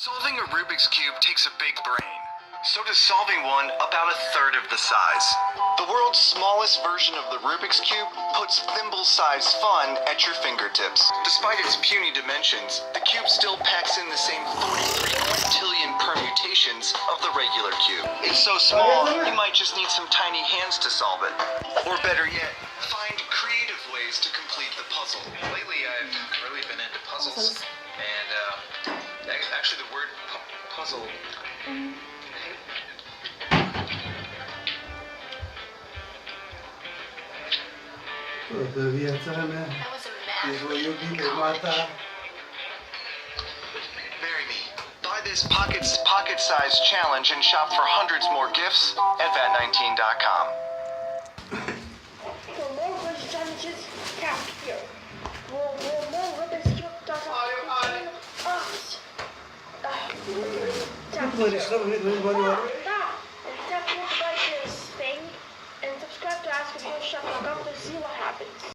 Solving a Rubik's Cube takes a big brain. So does solving one about a third of the size. The world's smallest version of the Rubik's Cube puts thimble-sized fun at your fingertips. Despite its puny dimensions, the cube still packs in the same 43 quintillion permutations of the regular cube. It's so small, you might just need some tiny hands to solve it. Or better yet, find creative ways to complete the puzzle. Lately, I've really been into puzzles, and actually the word puzzle. That was a math. Marry me. Buy this pocket-sized challenge and shop for hundreds more gifts at vat19.com. For more Rubik's challenges, tap here. For more Rubik's Cube doesn't us. Tap here. Now, and tap here to buy this thing, and subscribe to ask if you're shop. I'm going to see what happens.